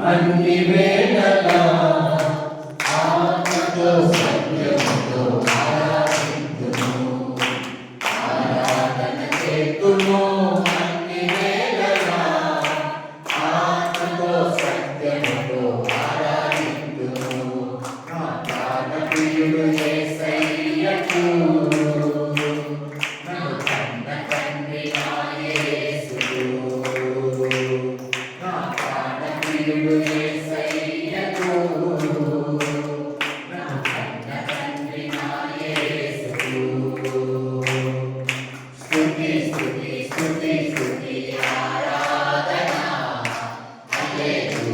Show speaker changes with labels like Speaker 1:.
Speaker 1: అన్ని వేళలా ఆత్మతో సత్యముతో ఆరాధింతును ఆరాధన చేతును అన్ని వేళలా ఆత్మతో సత్యముతో ఆరాధింతును నా ప్రాణ ప్రియుడు యేసయ్యకు నన్ను కన్న తండ్రి నా యేసుడు నా ప్రాణ ప్రియుడు యేసయ్యకు నన్ను కన్న తండ్రి నా యేసుడు స్తుతి స్తుతి స్తుతి స్తుతి ఆరాధన హల్లెలూయా